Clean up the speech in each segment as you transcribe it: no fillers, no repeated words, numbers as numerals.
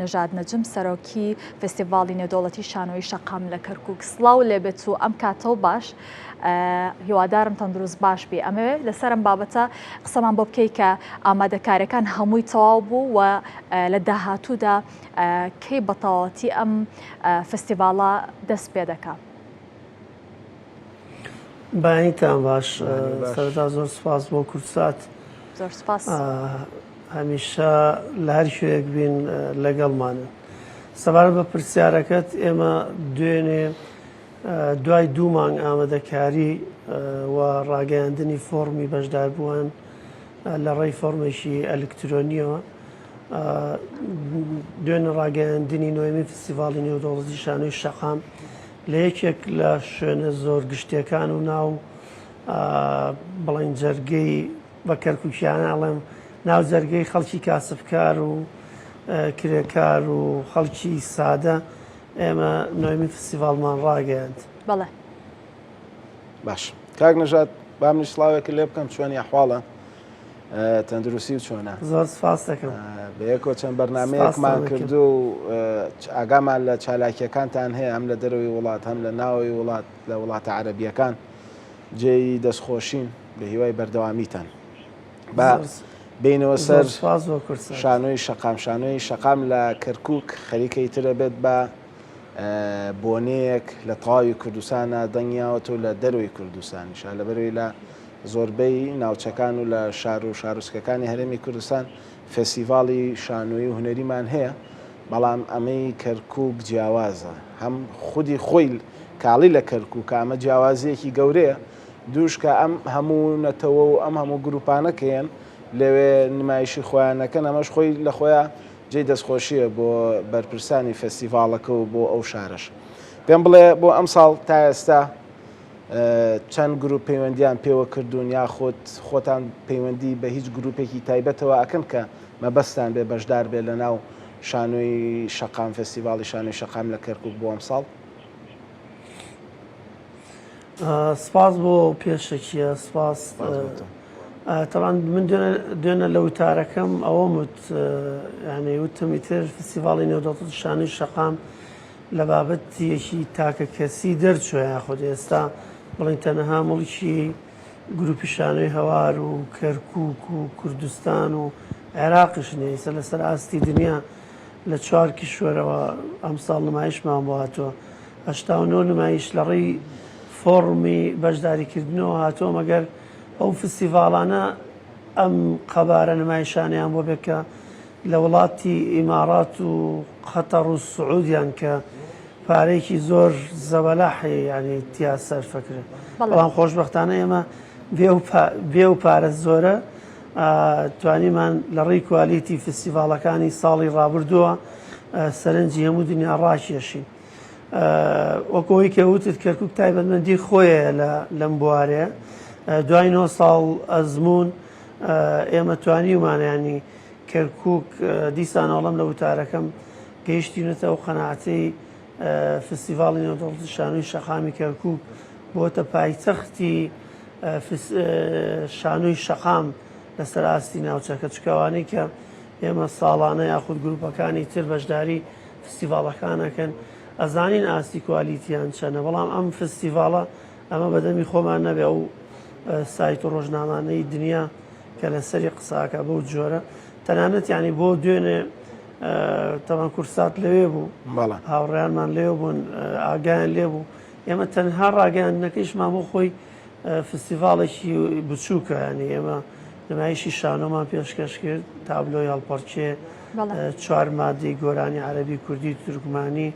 نەژاد نەجم سەرۆکی فستیڤاڵی نێودەوڵەتی شانۆی شەقام لە کەرکووک. سڵاو لێبێت و ئەم کاتەوە باش هیوادارم تەندروست باش بێ. ئەمەوێ لەسەرم بابەتە قسەمان بۆ بکەی کە ئامادەکاریەکان هەمووی تەواو بوو و لە داهاتوودا کەی بەتەواوەتی ئەم فستیڤاڵە دەست پێ دەکات. بەیانیتان باش. سەرەتا زۆر سوپاس بۆ کورسات. زۆر سوپاس. هەمیشە لە هەر شوێک بین لەگەڵمانە. سەبارەت بە پرسیارەکەت ئێمە دوای 2 مانگ ئامادەکاری و ڕاگەیاندنی فۆرمی بەشداربووان لە ڕێی فۆرمێکی ئەلکترۆنیەوە دوێنێ ڕاگەیاندنی نۆیەمی فستیڤاڵی نێودەوڵەتی شانۆی شەقام لە یەکێک لە شوێنە زۆر گشتیەکان و ناو بڵین جەرگەی بە کەرکووکیانەڵێم ناو جەرگەی خەڵکی کاسبکار و کرێکار و خەڵکی سادە ئێمە نۆیەمی فستیڤاڵمان ڕاگەیاند. بەڵێ باش کاک نەژاد با منیش سڵاوێکی لێ بکەم چۆنی ئەحواڵە تەندروستی و چۆنە؟ زۆر سپاس دەکەم. بەیەکەوە چەند بەرنامەیەکمان کردو و ئاگامان لە چالاکیەکانتان هەیە هەم لە دەرەوەی وڵات هەم لە ناوەوەی وڵات لە وڵاتە عەرەبیەکان جێی دەستخۆشین بە هیوای بەردەوامیتان. با بینەوە سەر شانۆی شەقام. شانۆی شەقام لە کەرکووک خەریکەی ترە بێت بە بۆنەیەک لە تەواوی کوردستانە دەنگیاوەتە و لە دەروی کوردستانیشە لەبەرەوەی لە زۆربەی ناوچەکان و لە شار و شارۆچکەکانی هەرێمی کوردستان فستیڤاڵی شانۆیی و هونەریمان هەیە، بەڵام ئەمەی کەرکووک جیاوازە. هەم خودی خۆی کاڵی لە کەرکووک ئەمە جیاوازیەکی گەورەیە دووش کە ئەم هەموو نەتەوە و ئەم هەموو گروپانەکەیان لەوێ نمایشی خۆیانەکەن ئەمەش خۆی لە خۆیان جێی دەستخۆشیە بۆ بەرپرسانی فستیڤاڵەکە و بۆ ئەو شارەش. پێم بڵێ بۆ ئەم ساڵ تا ئێستا چەند گروپ پەیوەندیان پێوە کردوون یاخۆت خۆتان پەیوەندی بە هیچ گروپێکی تایبەتەوە ئەکەن کە مەبەستان بێ بەشدار بێ لە ناو شانۆی شەقام فستیڤاڵی شانۆی شەقام لە کەرکووک بۆ ئەم ساڵ؟ سپاس بۆ پێشەکیە. سپاس. تەڵان من دوێنە لە وتارەکەم ئەوەم ینی وتمی تر فستیڤاڵی نێودەوڵەتی شانۆی شەقام لە بابەتێکی تاکە کەسی دەرچووە یاخۆت ئێستا بڵین تەنەها مڵکی گروپی شانۆی هەوار و کەرکووک و کوردستان و عێراقیش نێیسە لەسەر ئاستی دنیا لە 4 کیشوەرەوە ئەم ساڵ نمایشمان بۆ هاتووە. 89 نمایش لە ڕێی فۆڕمی بەشداریکردنەوە هاتووە مەگەر ئەو فستیڤاڵانە ئەم قەبارە نمایشانیان بۆ بێکە لە وڵاتی ئیمارات و قەتەڕ و سعودیان کە پارێکی زۆر زەبەلاحی ینی تیا سەرفەکرێ. بەڵام خۆشبەختانە ئێمە بێ و پارە زۆرە توانیمان لە ڕێی کوالیتی فستیڤاڵەکانی ساڵی ڕابردووە سەرنجی هەموو دنیا ڕاکێشین. وەکەوەی کە وتت کەرکووک تایبەتمەندی خۆیە لەم بوارەیە. دوای 9 ساڵ ئەزمون ئێمە توانیمانیانی کەرکووک دیسان ئەڵەم لە وتارەکەم گەیشتینەتە ئەو قەناعەتەی فستیڤاڵی نێودەوڵەتی شانۆی شەقامی کەرکووک بۆتە پایتەختی شانۆی شەقام لەسەر ئاستی ناوچەکە چکەوانەی کە ئێمە ساڵانە یاخود گروپەکانی تر بەشداری فستیڤاڵەکانەکەن ئەزانین ئاستی کوالیتیان چەنە، بەڵام ئەم فستیڤاڵە ئەمە بەدەمی خۆمان نەبێ ئەو سایت و ڕۆژنامانەی دنیا کە لەسەری قساکە بەو جۆرە تەنانەت ینی بۆ دوێنێ تەمان کورسات لەوێ بوو هاوڕێیانمان لێو بوون ئاگایان لێ بوو. ئێمە تەنها ڕاگەیاندنەکەیشمان بۆ خۆی فستیڤاڵێکی بچووکە ینی ئێمە نمایشی شانۆمان پێشکەش کرد تابلۆی هەڵپەرچێ 4 مادەی گۆرانی عەرەبی کوردی تورکمانی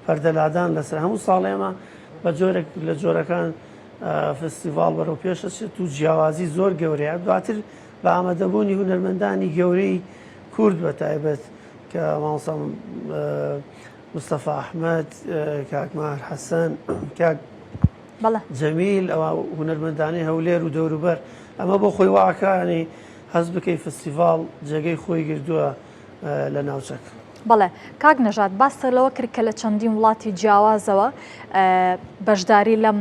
پەردەلادان لەسەر هەموو ساڵ ئێمە بە جۆرێک لە جۆرەکان فستیڤاڵ بەرەو پێشەچێت و جیاوازی زۆر گەورەیە. دواتر بە ئامادەبوونی هونەرمەندانی گەورەی کورد بە تایبەت کە مامۆستا مستەفا ئەحمەد، کاک ماهەر حەسەن، کاک جەمیل، ئەوە هونەرمەندانەی هەولێر و دەوروبەر ئەمە بۆ خۆی واکانی هەز بکەی فستیڤاڵ جێگەی خۆی گردووە لە ناوچەکە. بەڵێ کاک نەژاد باستە لەوە کرد کە لە چەندین وڵاتی جیاوازەوە بەشداری لەم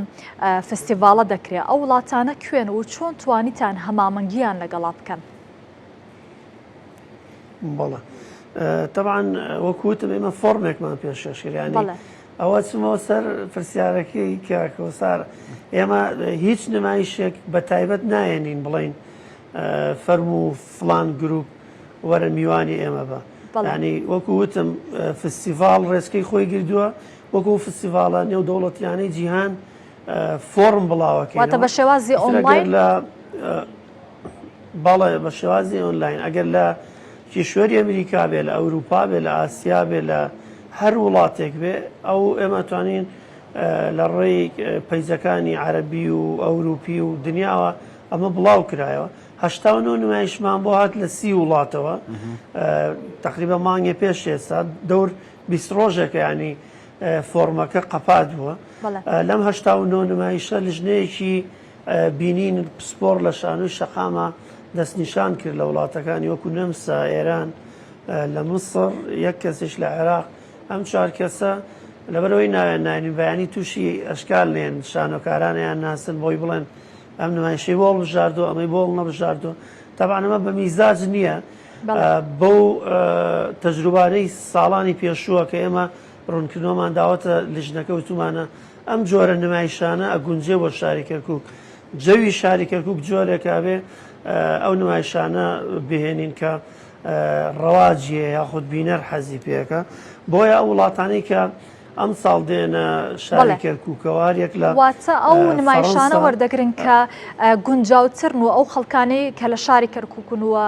فستیڤاڵە دەکرێت. ئەو وڵاتانە کوێن و چۆن توانیتان هەمامەنگیان لەگەڵا بکەن؟ بەڵێ طبعا وەکوتم ئێمە فۆرمێکمان پێشکەشکرد ینی ئەوە چمەوە سەر پرسیارەکەی کاکۆسار ئێمە هیچ نمایشێک بە تایبەت نایەنین بڵین فەرم و فلان گروپ وەرە میوانی ئێمە بە ینی وەکوتم فستیڤال ڕێزکەی خۆی گردووە وەکو فستیڤالە نێودەوڵەتیانەی جیهان فۆرم بڵاوەکەی واتە بە شێوازی ئۆنلاین بەڵێ بە شێوازی ئۆنلاین ئەگەر لە کیشوەری ئەمریکا بێ لە ئەوروپا بێ لە ئاسیا بێ لە هەر وڵاتێک بێ ئەو ئێمە توانین لە ڕێی پەیزەکانی عەرەبی و ئەوروپی و دنیاوە ئەمە بڵاو کرایەوە 89 نمایشمان بۆ هات لە 30 وڵاتەوە تقریبا مانگێ پێش ئێستا دەور 20 ڕۆژێکە ینی فۆرمەکە قەپات بووە لەم 89 نمایشە لژنەیەکی بینین پسپۆر لە شانووی شەقامە دەستنیشان کرد لە وڵاتەکانی وەکو نەمسا ئێران لە مسر یەک کەسش لە عێراق ئەم چوار کەسە لەبەرەوەی ناوێن ناینی بەیانی تووشی ئەشکال نێن شانۆکارانیان ناسن بۆی بڵێن ئەم نمایشەی بۆڵ بژاردو ئەمەی بۆڵ نەبژاردو تەبعا ئەمە بە میزاج نییە بەو تەجروبانەی ساڵانی پێشووە کە ئێمە ڕوونکردنەوەمان داوەتە لیژنەکە وتومانە ئەم جۆرە نمایشانە ئەگونجێ بۆ شاری کەرکووک جەوی شاری کەرکووک جۆرێکا بێ ئەو نمایشانە بهێنین کە ڕەواجیە یاخود بینەر حەزی پێەکە بۆیە ئەو وڵاتانەی کە ئەم ساڵ دێنە شاری کەرکووکەوە هەرێک لە واتە ئەو نمایشانە وەردەگرن کە گونجاوترن و ئەو خەڵکانەی کە لە شاری کەرکووکن وە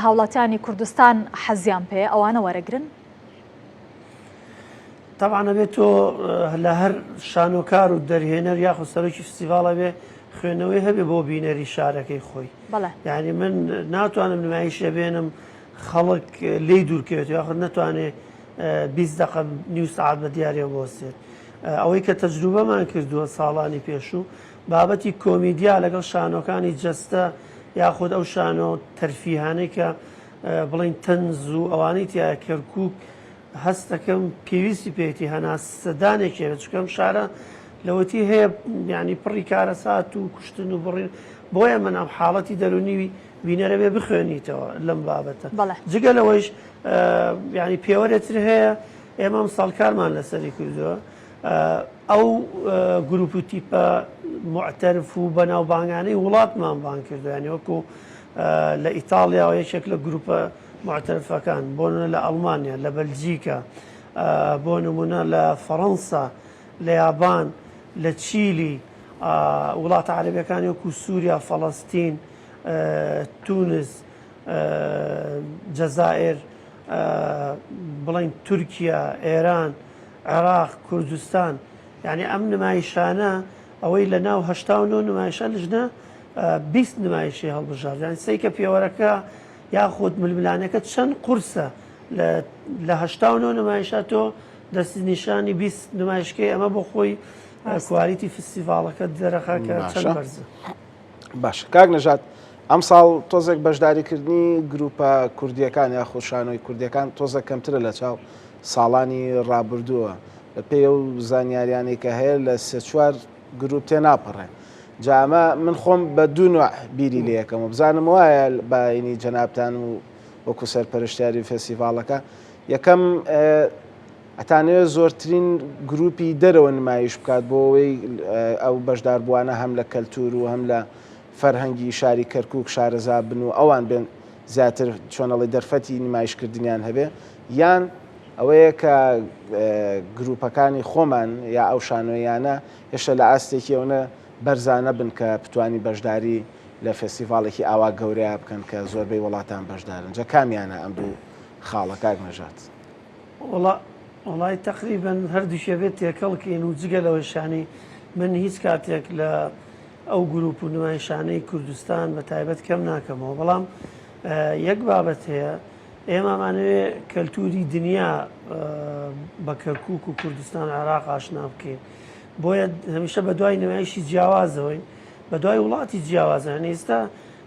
هاوڵاتیانی کوردستان حەزیان پێ ئەوانە وەرەگرن طبعا بێت تۆ لە هەر شانۆکار و دەرهێنەر یاخود سەرۆکی فستیڤاڵە بێ خوێنەوەی هەبێ بۆ بینەری شارەکەی خۆی یعنی من ناتوانم نمایشە بێنم خەڵک لێی دوورکەوێت یاخود ناتوانێت 20 دقه نیو ساعت بە دیارێ بۆستێت ئەوەی کە تەجروبەمان کردووە ساڵانی پێشوو بابەتی کۆمیدیا لەگەڵ شانۆکانی جەستە یاخود ئەو شانۆ تەرفیهانەی کە بڵین تەنز و ئەوانەی تایە کەرکووک هەستەکەم پێویستی پێێتی هەناسەدانێکێت چکەم شارە لەوەتی هەیە ینی پڕی کارەسات و کوشتن و بڕین بۆیە من ئەم حاڵەتی دەرونی بینەرە بێ بخوێنیتەوە لەم بابەتە جگە لەوەیش ینی پێوەرێتر هەیە ئێمە ساڵکارمان لەسەری کردووە ئەو گروپ و تیپە معتەرف و بەناوبانگانەی وڵاتمان بان کردو ینی وەکو لە ئیتاڵیاوە یەکێک لە گروپە معتەرفەکان بۆ لە ئەڵمانیا لە بەلجیکا بۆ نمونە لە فەڕەنسا لە یابان لە چیلی وڵاتە عەرەبیەکانی وەکو سووریا فەڵەستین تونس جەزائر بڵین تورکیا ئێران عێراق کوردستان یعنی ئەم نمایشانە ئەوەی لە ناو 89 نمایشە لژنە 20 نمایشی هەڵبژار یان سەیکە پێوەرەکە یاخود ململانەکە چەند قورسە لە 89 نمایشە تۆ دەستی نیشانی 20 نمایشکەی ئەمە بۆ خۆی کوالیتی فستیڤاڵەکە دەرەخا کە چەند بەرزە باش کاک نەژات ئەم ساڵ تۆزێک بەشداریکردنی گروپە کوردیەکان یاخۆ شانۆی کوردیەکان تۆزە کەمترە لە چاو ساڵانی ڕابردووە بە پێی ئەو زانیاریانەی کە هەیە لە سێ چوار گروپ تێ ناپەڕێ جامە من خۆم بە دوو نوع بیری لە یەکەم و بزانم وایە باینی جەنابتان و وەکو سەرپەرشتیاری فێستیڤاڵەکە یەکەم ئەتانەوێت زۆرترین گروپی دەرەوە نمایش بکات بۆ ئەوەی ئەو بەشداربووانە هەم لە کەلتور و هەم لە فەرهەنگی شاری کەرکووک شارەزا بن و ئەوان بێن زیاتر چۆنەڵی دەرفەتی نمایشکردنیان هەبێ یان ئەوەیە کە گروپەکانی خۆمان یا ئەو شانۆیانە هێشتا لە ئاستێکی ئەوە بەرزانە بن کە بتوانی بەشداری لە فێستیڤاڵێکی ئاوا گەورەیە بکەن کە زۆربەی وڵاتان بەشدارن جا کامیانە ئەم دوو خاڵە کاک نەژات وڵای تقریبا هەردووشە بێت تێکەڵکەین و جگە لەوەشانی من هیچ کاتێک لە ئەو گروپ و نمایشانەی کوردستان بە تایبەت کەم ناکەمەوە بەڵام یەک بابەت هەیە ئێمەمانەوێت کەلتوری دنیا بە کەرکووک و کوردستان عێراق ئاشنا بکەین بۆیە هەمیشە بە دوای نمایشی جیاوازەوەی بە دوای وڵاتی جیاوازە ئێستا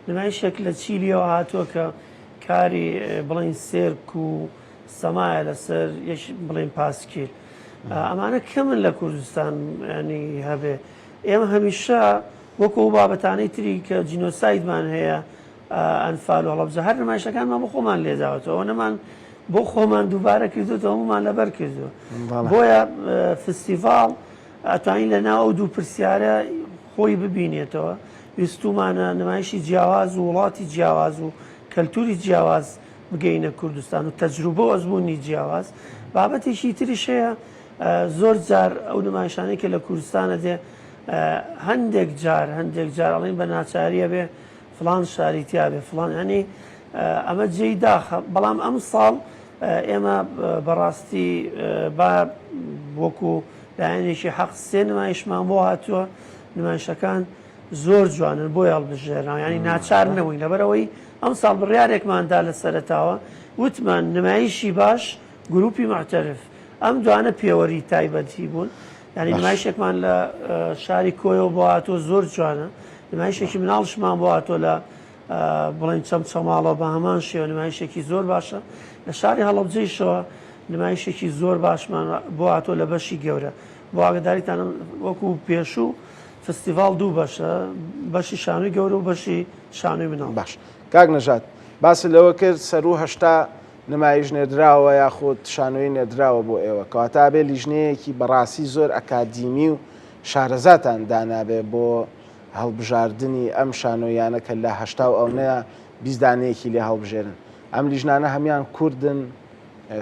نمایشێک لە چیلیەوە هاتووە کە کاری بڵین سێرک و سەمایە لەسەر بڵین پاسکیل ئەمانە کەمن لە کوردستان ینی هەبێ ئێمە هەمیشە وەکو بابەتانەی تری کە جینۆسایدمان هەیە ئەنفال و هەڵەبجە هەر نمایشەکانمان بۆ خۆمان لێداوەتەوە نەمان بۆ خۆمان دووبارە کردوتەوە هەمومان لەبەر کردووە بۆیە فستیڤاڵ ئەتوانین لە ناو ئەو دوو پرسیارە خۆی ببینێتەوە ویستومانە نمایشی جیاواز و وڵاتی جیاواز و کەلتوری جیاواز بگەینە کوردستان و تەجروبە و ئەزمموی جیاواز بابەتێکی تریش هەیە زۆر جار ئەو نمایشانەی کە لە کوردستانە دێ هەندێک جار ئەڵێن بە ناچاریە بێ فلان شاریتیا بێ فلان هەنی ئەمە جێی داخە بەڵام ئەم ساڵ ئێمە بەڕاستی با وەکو لایەنێکی حەق سێ نمایشمان بۆ هاتووە نمایشەکان زۆر جوانن بۆ هەڵبژێرنەوە ینی ناچار نەبووین لەبەرەوەی ئەم ساڵ بڕیارێکماندا لە سەرەتاوە وتمان نمایشی باش گروپی معتەرف ئەم دوانە پێوەری تایبەتی بوون ینی نمایشێکمان لە شاری کۆیەوە بۆ هاتۆ زۆر جوانە نمایشێکی مناڵشمان بۆ هاتۆ لە بڵێن چەمچەماڵە بە هەمان شێوە نمایشێکی زۆر باشە لە شاری هەڵەبجەیشەوە نمایشێکی زۆر باشمان بۆ هاتۆ لە بەشی گەورە بۆ ئاگداریتان وەکو پێشوو فستیڤال دوو بەشە بەشی شانوی گەورە و بەشی شانوی مناڵ باش کاک نەژاد باسی لەوە کرد سەر و هەشتا نمایش نێدراوە یاخود شانۆی نێدراوە بۆ ئێوە کەواتە بێ لیژنەیەکی بەڕاستی زۆر ئەکادیمی و شارەزاتان دانابێ بۆ هەڵبژاردننی ئەم شانۆیانە کە لە هەشتا و ئەوەیە بیزدانەیەکی لێ هەڵبژێرن ئەم لیژنانە هەمان کوردن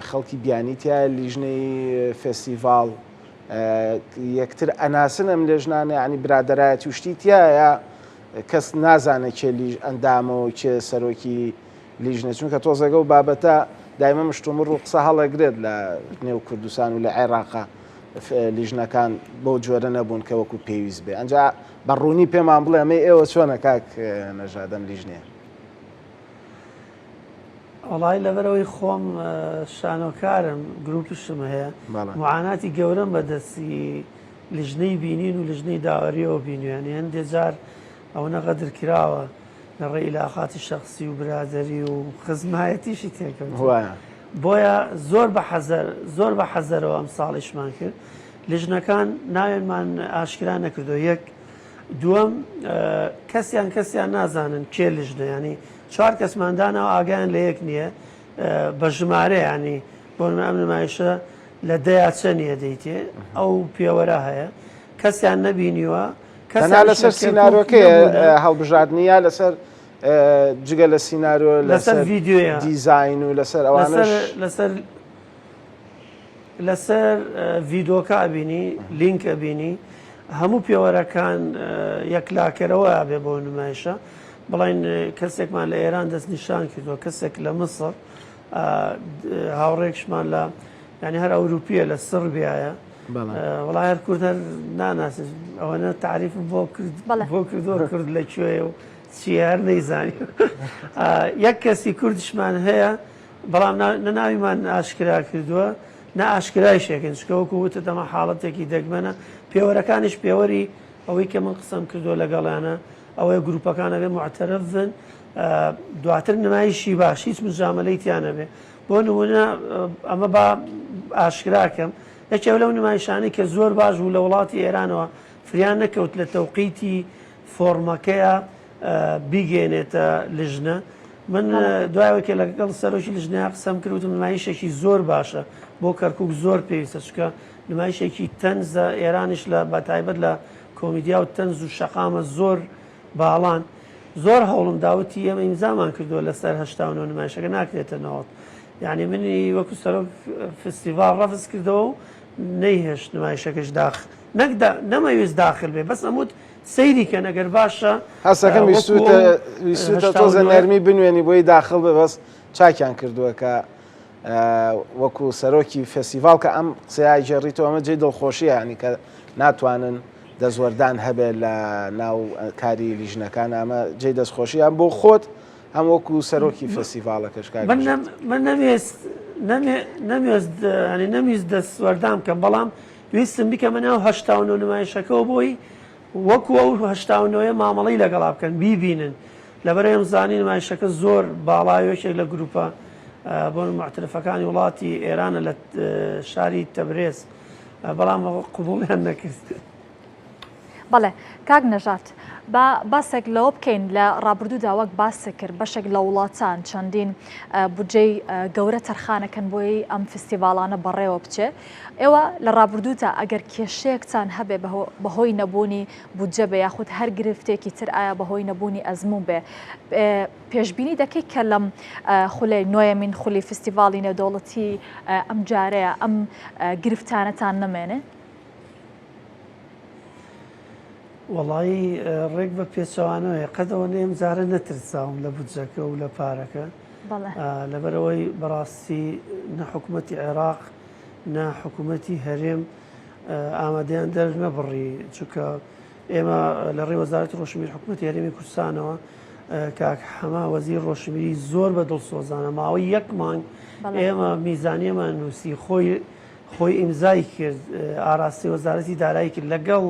خەڵکی بیانیتە لیژنەی فستیڤال یەکتر ئەناسن ئەم لێژنانە ینی برادایەتی وشتی تایە کەس نازانە کێ ئەندامەوە کێ سەرۆکی لیژنە چونکە تۆزەگە و بابەتە دایمە مشتومڕ و قسە هەڵەگرێت لە نێو کوردستان و لە عێراقا لیژنەکان بۆ جۆرە نەبوون کە وەکو پێویست بێ ئەنجا بەڕوونی پێمان بڵێ ئەمە ئێوە چۆنە کاک نەژادەم لیژنێ وڵی لەبەرەوەی خۆم شانۆکارم گروپشم هەیە معاناتی گەورەم بەدەستی لیژنەی بینین و لیژنەی داوەریەوە بینوێنی هەندێک جار ئەو نەقەدر کراوە لە ڕێی علاقاتی شخصی و برادری و خزمایەتیشی تێکەوت بۆیە زۆر بە حەزەرەوە ئەم ساڵیشمان کرد لیژنەکان ناوێنمان ئاشکرا نەکردو یەک دووەم کەسیان نازانن کێ لیژنە ینی چوار کەسماندانەوە ئاگیان لە یەک نییە بە ژمارە ینی بۆ ئەم نمایشە لە دەیا چەندە دەیتێ ئەو پێوەرە هەیە کەسیان نەبینیوە کەنا لەسەر سینناارۆکەی هەڵبژاردننیە لەسەر جگە لە سینناارۆ لەسەر ڤیددیوە دیزین و لەسەر ئەوانە لەسەر ڤیدۆکە بینی لینکە بینی هەموو پێوەرەکان یەکلاکەرەوە بێ بۆ نمایشە بڵین کەسێکمان لە ئێران دەست نیشان کردووە کەسێک لە مسڵ هاوڕێکشمان لە ینی هەر ئەوروپیە لە سڕبیایە وڵای هەر کورد هەر ناناسێت ئەوەنە تعریف بۆ کردووە کورد لەکوێ و چی هەر نەیزانی یەک کەسی کوردشمان هەیە بەڵام نەناویمان ئاشکرا کردووە نە ئاشکرای شێکن چکەوەکو وتە دەمە حاڵەتێکی دەگمەنە پێوەرەکانیش پێوەری ئەوەی کە من قسەم کردووە لەگەڵیانە ئەوەیە گروپەکانە بێ معتەرەف بن دواتر نمایشی باش هیچ مجاملەی تیانە بێ بۆ نمونە ئەمە با ئاشکراکەم یەکێو لەو نمایشانەی کە زۆر باش بوو لە وڵاتی ئێرانەوە فریان نەکەوت لە تەوقیتی فۆرمەکەیە بیگەێنێتە لیژنە من دوایەوەکە لەگەڵ سەرۆکی لیژنەیە قسەم کردوتم نمایشێکی زۆر باشە بۆ کەرکووک زۆر پێویستە چکە نمایشێکی تەنزە ئێرانیش لە بەتایبەت لە کۆمیدیا و تەنز و شەقامە زۆر باڵان زۆر هەوڵم داوتی ئێمە ئیمزامان کردووە لەسەر هەشتاونەوە نمایشەکە ناکرێتە نەوەت یعنی منی وەکو سەرۆک فستیڤال ڕەفز کردەوە و نەیهێشت نمایشەکەش داخل نەمەویست داخل بێ بەس ئەموت سەیری کە نەگەر باشە هەستەکەم ویستوتە تۆزە نەرمی بنوێنی بۆی داخل بێ بەس چاکیان کردووە کە وەکو سەرۆکی فستیڤال کە ئەم قسەیە جێڕیتەوە ئەمە جێی دڵخۆشیە ینی کە ناتوانن دەزوەردان هەبێت لە ناو کاری لیژنەکان ئەمە جێی دەستخۆشییان بۆ خۆت هەم وەکو سەرۆکی فستیڤالەکەش من نەویست دەستوەردام کەم بەڵام ویستم بیکەمە ناو هەشتاونەوە نمایشەکەەوە بۆی وەکو ئەو هەشتاونەوەیە مامەڵی لەگەڵا بکەن بیبینن لەبەرەوەی ئەمزانی نمایشەکە زۆر باڵایۆشێک لە گروپە بۆ معترفەکانی وڵاتی ئێرانە لە شاری تەبرێز بەڵام قبوڵیان نەکرد. بەڵێ کاک نەژات با باسێک لەوە بکەین لە ڕابردوودا وەک باس کرد بەشێک لە وڵاتان چەندین بودجەی گەورە تەرخانەکەن بۆی ئەم فستیڤالانە بەڕێوە بچێ ئێوە لە ڕابردوودا ئەگەر کێشەیەکتان هەبێ بەهۆی نەبوونی بودجە بێ یاخود هەر گرفتێکی تر ئایا بەهۆی نەبوونی ئەزموو بێ پێشبینی دەکەی کە لەم خولەی نوێیەمین خولی فستیڤاڵی نێودەوڵەتی ئەم جارەیە ئەم گرفتانەتان نەمێنێ؟ وڵی ڕێک بە پێچەوانەوەی قەدەوە نێم جارە نەترساوم لە بودجەکە و لە پارەکە لەبەرەوەی بەڕاستی نە حکوومەتی عێراق نە حکوومەتی هەرێم ئامادەیان دەر نەبڕی چونکە ئێمە لە ڕێ وەزارەتی ڕۆشنبیر حکوومەتی هەرێمی کوردستانەوە کاک حەما وەزیر ڕۆشنبیری زۆر بە دڵسۆزانە ماوەی یەک مانگ ئێمە میزانیەمان نووسی خۆی ئیمزای کرد ئاراستی وەزارەتی دارایی کرد لەگەڵ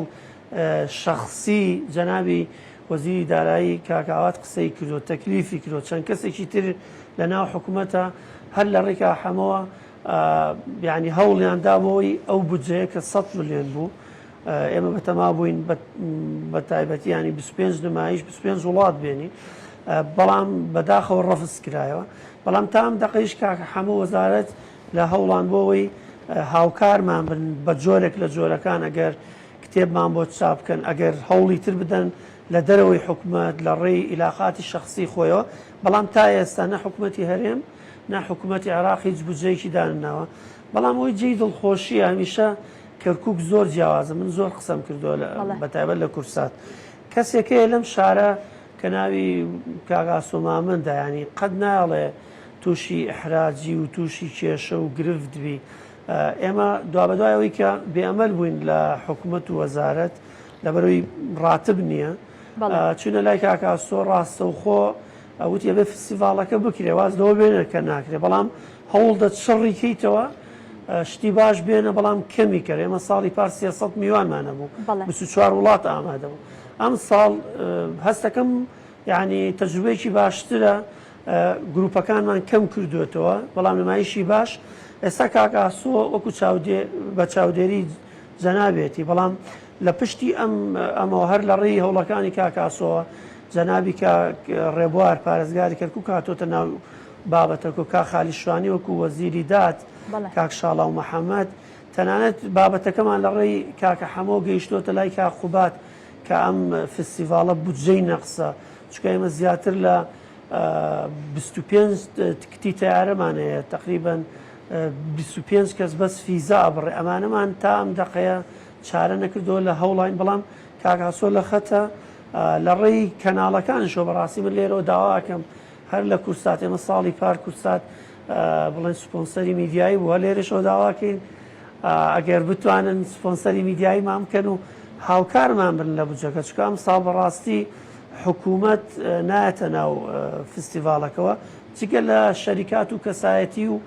شخصی جەنابی وەزیری دارایی کاکاوات قسەی کردو تەکلیفی کردو چەند کەسێکی تر لە ناو حکوومەتە هەر لە ڕێکا حەمەوە یعنی هەوڵیان دابەوەی ئەو بودجەیە کە 100 ملیۆن بوو ئێمە بەتەما بووین بە تایبەتی ینی 25 نمایش 25 وڵات بێنی بەڵام بەداخەوە ڕەفز کرایەوە بەڵام تام دەقیش کاکە هەموو وەزارەت لە هەوڵان بۆەوەی هاوکارمان بن بە جۆرێک لە جۆرەکان ئەگەر کتێبمان بۆ چاپ بکەن ئەگەر هەوڵی تر بدەن لە دەرەوەی حکوومەت لە ڕێی ئیلاقاتی شخصی خۆیەوە بەڵام تا ئێستا نە حکوومەتی هەرێم نە حکوومەتی عێراق هیچ بودجەیەکی دانناوە بەڵام ئەوی جێی دڵخۆشی هەمیشە کەرکووک زۆر جیاوازە من زۆر قسەم کردووە بەتایبەت لە کورسات کەسێکەیە لەم شارە کە ناوی کاگاسۆ مامندا ینی قەت ناڵێ تووشی ئەحراجی و تووشی کێشە و گرفت بی ئێمە دوابەدوایەوەی کە بێئەمەل بووین لە حکوومەت و وەزارەت لەبەرەوەی ڕاتب نییە چونە لای کاکاسۆ ڕاستە و خۆ ئەوت ێبێ فستیڤالەکە بکرێ واز لەوە بێنە کە ناکرێ بەڵام هەوڵ دە شەڕی کەیتەوە شتی باش بێنە بەڵام کەمی کرد ئێمە ساڵی پار 300 میوانمانە بوو 24 وڵات ئامادە بوو ئەم ساڵ هەستەکەم یعنی تەجروبەیەکی باشترە گروپەکانمان کەم کردوێتەوە بەڵام نمایشی باش ئێستا کاکاسۆ وەکو بە چاودێری جەنابێتی بەڵام لە پشتی ئەمەوە هەر لە ڕێی هەوڵەکانی کاکاسۆوە جەنابی ڕێبوار پارێزگاری کەرکووک هاتۆتە ناو بابەتەکە و کا خالی شوانی وەکو وەزیری داد کاک شاڵاو مەحەممەد تەنانەت بابەتەکەمان لە ڕێی کاکە هەمۆ گەیشتۆتە لای کاخوبات کە ئەم فستیڤالە بودجەی نەقسە چکە ئێمە زیاتر لە 25 تکتی تیارەمانەیە تقریبا 25 کەس بەس فیزا ئەبڕێ ئەمانەمان تا ئەم دەقەیە چارە نەکردەوە لە هەوڵین بەڵام کاکاسۆ لە خەتە لە ڕێی کەناڵەکانشەوە بەڕاستی من لێرەوە داواکەم هەر لە کورسات ئێمە ساڵی پار کورسات بڵێن سپۆنسەری میدیایی بووە لێرەشەوە داواکەین ئەگەر بتوانن سپۆنسەری میدیایی مام بکەن و هاوکارمان بن لە بودجەکە چکە ئەم ساڵ بەڕاستی حکوومەت نایەتە ناو فستیڤالەکەەوە چگە لە شەریکات و کەسایەتی و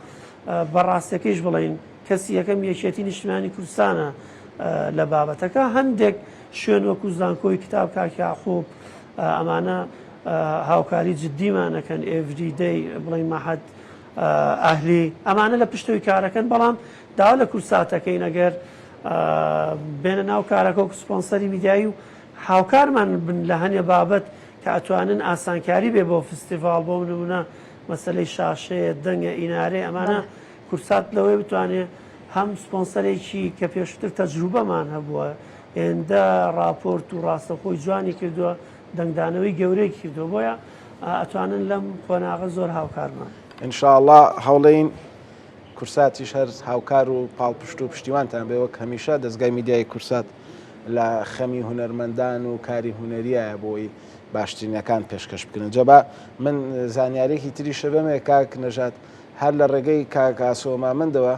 بەڕاستەکەیش بڵین کەسی یەکەم یەکێتی نیشتیمانی کوردستانە لە بابەتەکە هەندێک شوێن وەکو زانکۆی کتاب کاکی یاخوب ئەمانە هاوکاری جددیمانەکەن ئێڤریدەی بڵین مەحەد ئەهلی ئەمانە لە پشتەوەی کارەکەن بەڵام داوا لە کورساتەکەی نەگەر بێنە ناو کارەکە و سپۆنسەری میدیایی و هاوکارمان بن لە هەنێ بابەت کە ئەتوانن ئاسانکاری بێ بۆ فستیڤال بۆ نمونە مەسلەی شاشەیە دەنگە ئینارێ ئەمانە کورسات لەوەی بتوانێت هەم سپۆنسەرێکی کە پێشتر تەجروبەمان هەبووە ئێندە راپۆرت و ڕاستەخۆی جوانی کردووە دەنگدانەوەی گەورەی کردووە بۆیە ئەتوانن لەم خۆناغە زۆر هاوکارمان ئینشاءڵڵا هەوڵین کورساتیش هەر هاوکار و پاڵپشت و پشتیوانتان بێ وەک هەمیشە دەستگای میدیای کورسات لە خەمی هونەرمەندان و کاری هونەریایە بۆی باشترینەکان پێشکەش بکردن جەبا من زانیارێکی تریشە بەمێ کاک نەژات هەر لە ڕێگەی کاکاسۆ مامندەوە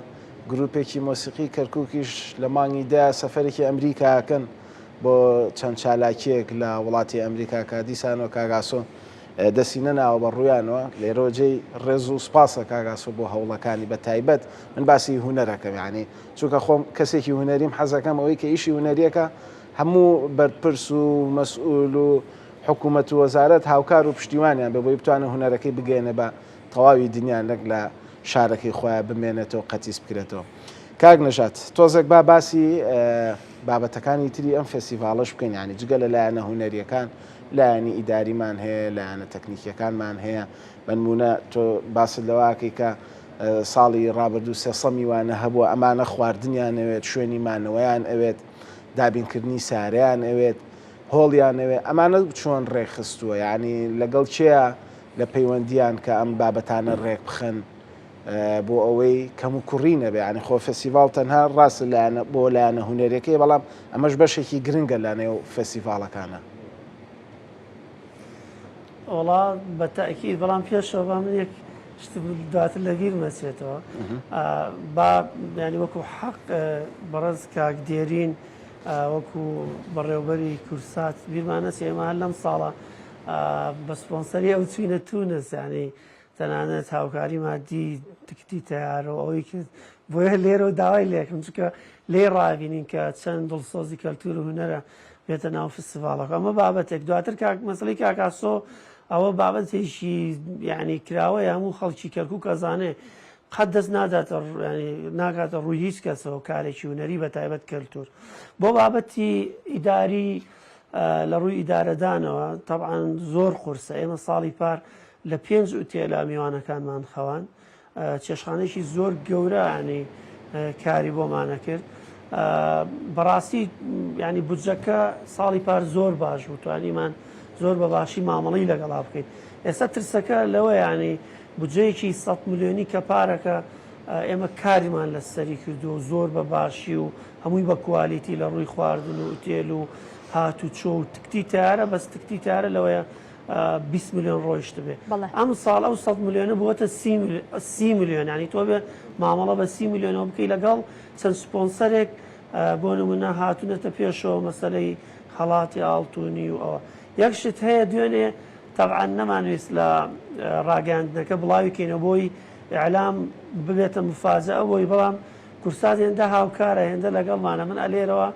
گروپێکی مۆسیقی کەرکووکیش لە مانگی دا سەفەرێکی ئەمریکاکەن بۆ چەند چالاکیەک لە وڵاتی ئەمریکا کە دیسانەوە کاگاسۆ دەسی نەناوە بە ڕوویانەوە لێرۆجێی ڕێز و سپاسە کاگاسۆ بۆ هەوڵەکانی بە تایبەت من باسی هونەرەکەم یعنی چونکە خۆم کەسێکی هونەریم حەزەکەم ئەوەی کە ئیشی هونەریەکە هەموو بەرپرس و مەسئول و حکوومەت و وەزارەت هاوکار و پشتیوانیان بە بۆی بتوانە هونەرەکەی بگەێنە بە تەواوی دنیا نەک لە شارەکەی خۆیان بمێنێتەوە قەتیس بکرێتەوە. کاک نەژات تۆزێک با باسی بابەتەکانی تری ئەم فستیڤالەش بکەین، ینی جگە لە لایەنە هونەریەکان لایەنی ئیداریمان هەیە، لایەنە تەکنیکیەکانمان هەیە. بە نمونە تۆ باست لەواکەی کە ساڵی ڕابردوو 300 میوانە هەبووە، ئەمانە خواردنیان ئەوێت، شوێنی مانەوەیان ئەوێت، دابینکردنی ساریان ئەوێت، هۆڵیان ئەوێت، ئەمانە چۆن ڕێکخستووە، ینی لەگەڵ چێە لە پەیوەندیان کە ئەم بابەتانە ڕێک بخەن بۆ ئەوەی کەم و کوڕی نەبێ. ینی خۆ فستیڤال تەنها ڕاست بۆ لایەنە هونەرەکەی، بەڵام ئەمەش بەشێکی گرنگە لە نێو فستیڤالەکانە. وڵا بە تاکید، بەڵام پێشەوە من یەک دواتر لەگیر مەچێتەوە با ینی وەکو حەق بەڕێز کاک دێرین وەکو بەڕێوەبەری کورسات بیرمانەچێ ئێمە هەر لەم ساڵە بە سپۆنسەری ئەو چوینە تونس، ینی تەنانەت هاوکاری مادی تکتی تیارەوە ئەوەی کرد بۆیە لێرە داوای لێکم، چونکە لێ ڕابینین کە چەند دڵسۆزی کەلتور و هونەرە بێتە ناو فستیڤالەکە. ئەمە بابەتێک. دواتر مەسەلەی کاکاسۆ ئەوە بابەتێکی ینی کراوەیە، هەموو خەڵکی کەرکووک ئەزانێ قەت دەست ناکاتە ڕووی هیچ کەسەوە کارێکی هونەری بە تایبەت کەلتور. بۆ بابەتی ئیداری لە ڕووی ئیدارەدانەوە تەبعاً زۆر قورسە. ئێمە ساڵی پار لە 5 ئوتێلە میوانەکانمان خەوان، چێشخانەیەکی زۆر گەورە ینی کاری بۆمانە کرد. بەڕاستی ینی بودجەکە ساڵی پار زۆر باش بوو، توانیمان زۆر بە باشی مامەڵی لەگەڵا بکەین. ئێستا ترسەکە لەوە ینی بودجەیەکی 100 ملیۆنی کە پارەکە ئێمە کاریمان لەسەری کردو و زۆر بە باشی و هەمووی بە کوالیتی لە ڕووی خواردن و ئوتێل و هات و چۆ و تکتی تیارە، بەس تکتی تیارە لەوەیە 20 میلیۆن ڕۆیشت بێ. ئەم ساڵ ئەو 100 میلیۆنە بووەتە 30 میلیۆن، ینی تۆ بێ مامەڵە بە 30 میلیۆنەوە بکەی لەگەڵ چەند سپۆنسەرێک بۆ نمونە هاتوونەتە پێشەوە مەسەلەی خەڵاتی ئاڵتوونی و ئەوە. یەکشت هەیە دوێنێ تەبعاً نەمانویست لە ڕاگەاندنەکە بڵاوی کەینەوە بۆی ئیعلام ببێتە مفاجەئە بۆی، بەڵام کورسات هێندە هاوکارە هێندە لەگەڵمانە. من ئەلێرەوە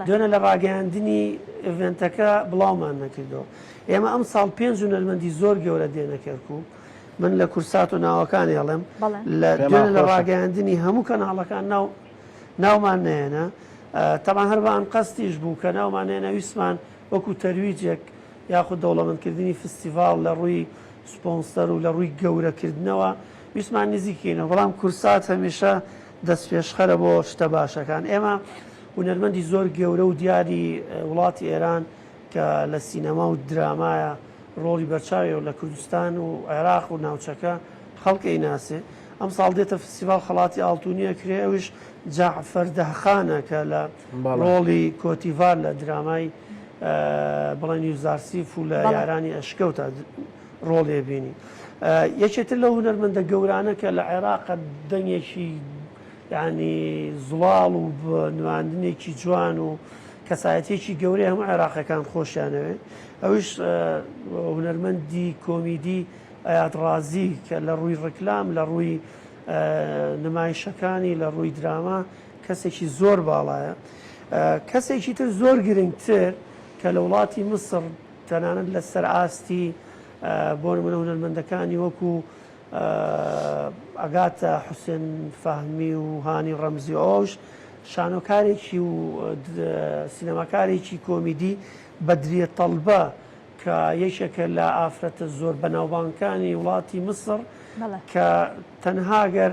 دوێنە لە ڕاگەاندنی ئڤێنتەکە بڵاومان نەکردەوە. ئێمە ئەم ساڵ 5 هونەرمەندی زۆر گەورە دێنە کەرکووک. من لە کورسات و ناوەکانی هەڵێم دوێنە لە ڕاگەاندنی هەموو کەناڵەکان ناومان نێنە. تەبعاً هەر بە ئەم قەستیش بوو کە ناومان نێنە، ویسمان وەکو تەرویجێک یاخود دەوڵەمەندکردنی فستیڤال لە ڕووی سپۆنسەر و لە ڕووی گەورەکردنەوە ویسمان نزیکەینەوە. بەڵام کورسات هەمیشە دەست پێشخەرە بۆ شتە باشەکان. ئێمە هونەرمەندی زۆر گەورە و دیاری وڵاتی ئێران کە لە سینەما و درامایە ڕۆڵی بەرچاوی و لە کوردستان و عێراق و ناوچەکە خەڵکی ناسێ. ئەم ساڵ دێتە فستیڤال خەڵاتی ئاڵتوونیە کرێ، ئەوش جاعفەر دەهخانە کە لە ڕۆڵی کۆتیڤار لە درامای بڵێن یوزارسیف و لە یارانی ئەشکەوتە ڕۆڵێ بینی. یەکێتر لە هونەرمەندە گەورانە کە لە عێراقە دەنگێکی ینی زوڵاڵ و نواندنێکی جوان و کەسایەتێکی گەورەی هەموو عێراقەکان خۆشیانەوێ، ئەوش هونەرمەندی کۆمیدی ئەیاد ڕازی کە لە ڕووی ڕکلام، لە ڕووی نمایشەکانی، لە ڕووی دراما کەسێکی زۆر باڵایە. کەسێکی تر زۆر گرنگتر کە لە وڵاتی مسر تەنانەت لە سەر ئاستی بۆ نمونە هونەرمەندەکانی وەکو ئەگاتە حوسێن فەهمی و هانی ڕەمزی ئەوش شانۆکارێکی و سینەماکارێکی کۆمیدی بەدریە تەڵبە کە یەکێکە لە ئافرەتە زۆر بەناوبانگەکانی وڵاتی مسر کە تەنهاگەر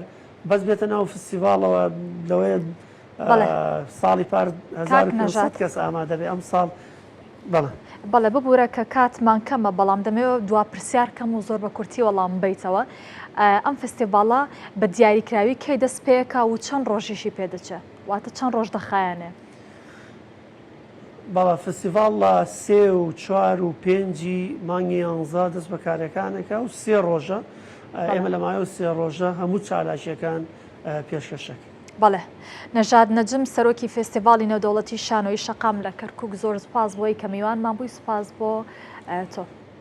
بەس بێتە ناو فستیڤالەوە لەوەیە ساڵی پار 1500 کەس ئامادە بێ. ئەم ساڵ بەڵێ ببوورە کە کاتمان کەمە، بەڵام دەمەوێت دوا پرسیار کەم و زۆر بە کورتی وەڵام بیتەوە. ئەم فستیڤاڵە بە دیاریکراوی کەی دەست پێیەکە و چەند ڕۆژیشی پێدەچێت، واتە چەند ڕۆژ دەخایەنێ؟ بەڵا فستیڤاڵ لە 3 و 4 و 5 مانگی 11 دەست بە کارەکانەکە و 3 ڕۆژە. ئێمە لە مایە و 3 ڕۆژە هەموو چالاشیەکان پێشکەشەکە. بەڵێ نەژاد نەجم سەرۆکی فستیڤاڵی نێودەوڵەتی شانۆی شەقام لە کەرکووک، زۆر سوپاس بۆی کە میوانمان بووی. سوپاس بۆ تۆ.